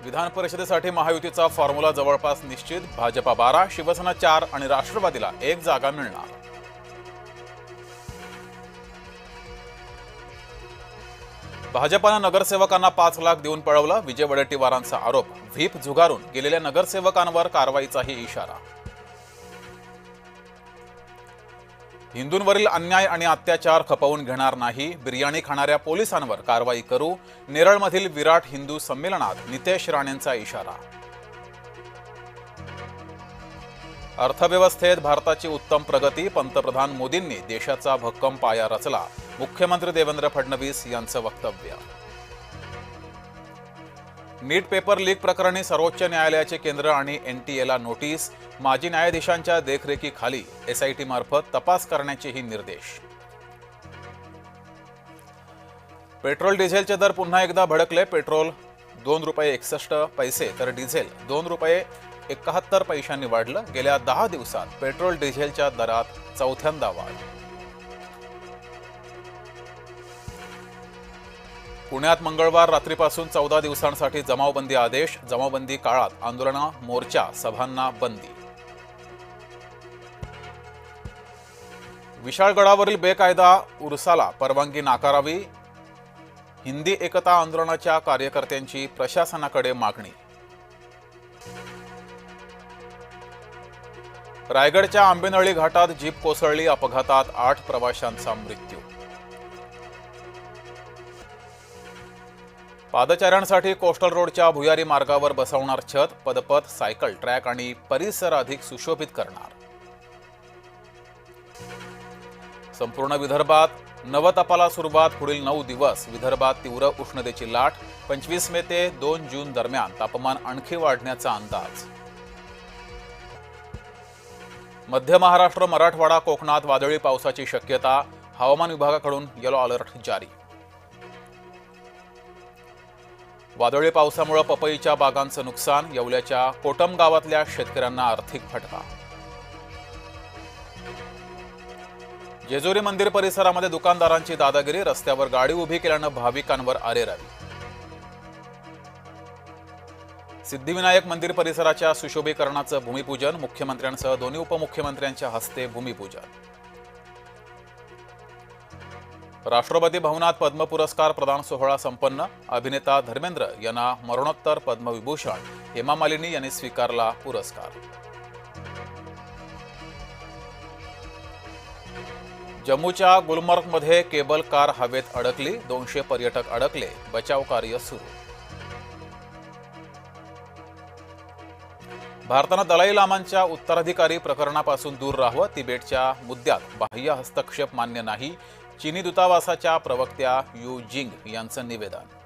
विधान परिषदेसाठी महायुतीचा फॉर्म्युला जवळपास निश्चित। भाजपा 12, शिवसेना 4 आणि राष्ट्रवादीला 1 जागा मिळणार। भाजपानं नगरसेवकांना 5 लाख देऊन पळवलं, विजय वडेट्टीवारांचा आरोप। व्हीप झुगारून गेलेल्या नगरसेवकांवर कारवाईचाही इशारा। हिंदूंवरील अन्याय आणि अत्याचार खपवून घेणार नाही, बिर्याणी खाणाऱ्या पोलिसांवर कारवाई करू। नेरळमधील विराट हिंदू संमेलनात नितेश राणेंचा इशारा। अर्थव्यवस्थेत भारताची उत्तम प्रगती, पंतप्रधान मोदींनी देशाचा भक्कम पाया रचला। मुख्यमंत्री देवेंद्र फडणवीस यांचं वक्तव्य। नीट पेपर लीक प्रकरणी सर्वोच्च न्यायालयाचे केंद्र आणि एनटीएला नोटीस। माजी न्यायाधीशांच्या देखरेखीखाली एसआयटी मार्फत तपास करण्याचेही निर्देश। पेट्रोल डिझेलचे दर पुन्हा एकदा भडकले। पेट्रोल ₹2.61 तर डिझेल ₹2.71 वाढलं। गेल्या 10 दिवसात पेट्रोल डिझेलच्या दरात चौथ्यांदा वाढ। पुण्यात मंगळवार रात्रीपासून 14 दिवसांसाठी जमावबंदी आदेश। जमावबंदी काळात आंदोलनं, मोर्चा, सभांना बंदी। विशाळगडावरील बेकायदा उरसाला परवानगी नाकारावी। हिंदी एकता आंदोलनाच्या कार्यकर्त्यांची प्रशासनाकडे मागणी। रायगडच्या आंबेनळी घाटात जीप कोसळली, अपघातात 8 प्रवाशांचा मृत्यू। पादचाऱ्यांसाठी कोस्टल रोडच्या भुयारी मार्गावर बसवणार छत। पदपथ, सायकल ट्रॅक आणि परिसर अधिक सुशोभित करणार। संपूर्ण विदर्भात नवतापाला सुरुवात। पुढील 9 दिवस विदर्भात तीव्र उष्णतेची लाट। 25 मे ते 2 जून दरम्यान तापमान आणखी वाढण्याचा अंदाज। मध्य महाराष्ट्र, मराठवाडा, कोकणात वादळी पावसाची शक्यता। हवामान विभागाकडून येलो अलर्ट जारी। वादळी पावसामुळे पपईच्या बागांचं नुकसान। येवल्याच्या कोटम गावातल्या शेतकऱ्यांना आर्थिक फटका। जेजुरी मंदिर परिसरामध्ये दुकानदारांची दादागिरी। रस्त्यावर गाडी उभी केल्यानं भाविकांवर आरेरावी। सिद्धिविनायक मंदिर परिसराच्या सुशोभीकरणाचं भूमिपूजन। मुख्यमंत्र्यांसह दोन्ही उपमुख्यमंत्र्यांच्या हस्ते भूमिपूजन। राष्ट्रपती भवनात पद्म पुरस्कार प्रदान सोहळा संपन्न। अभिनेता धर्मेंद्र यांना मरणोत्तर पद्मविभूषण। हेमा मालिनी यांनी स्वीकारला पुरस्कार। जम्मूच्या गुलमर्गमध्ये केबल कार हवेत अडकली। 200 पर्यटक अडकले, बचाव कार्य सुरू। भारतानं दलाई लामांच्या उत्तराधिकारी प्रकरणापासून दूर राहावं। तिबेटच्या मुद्द्यात बाह्य हस्तक्षेप मान्य नाही। चीनी दूतावासाच्या प्रवक्त्या यू जिंग यांचं निवेदन।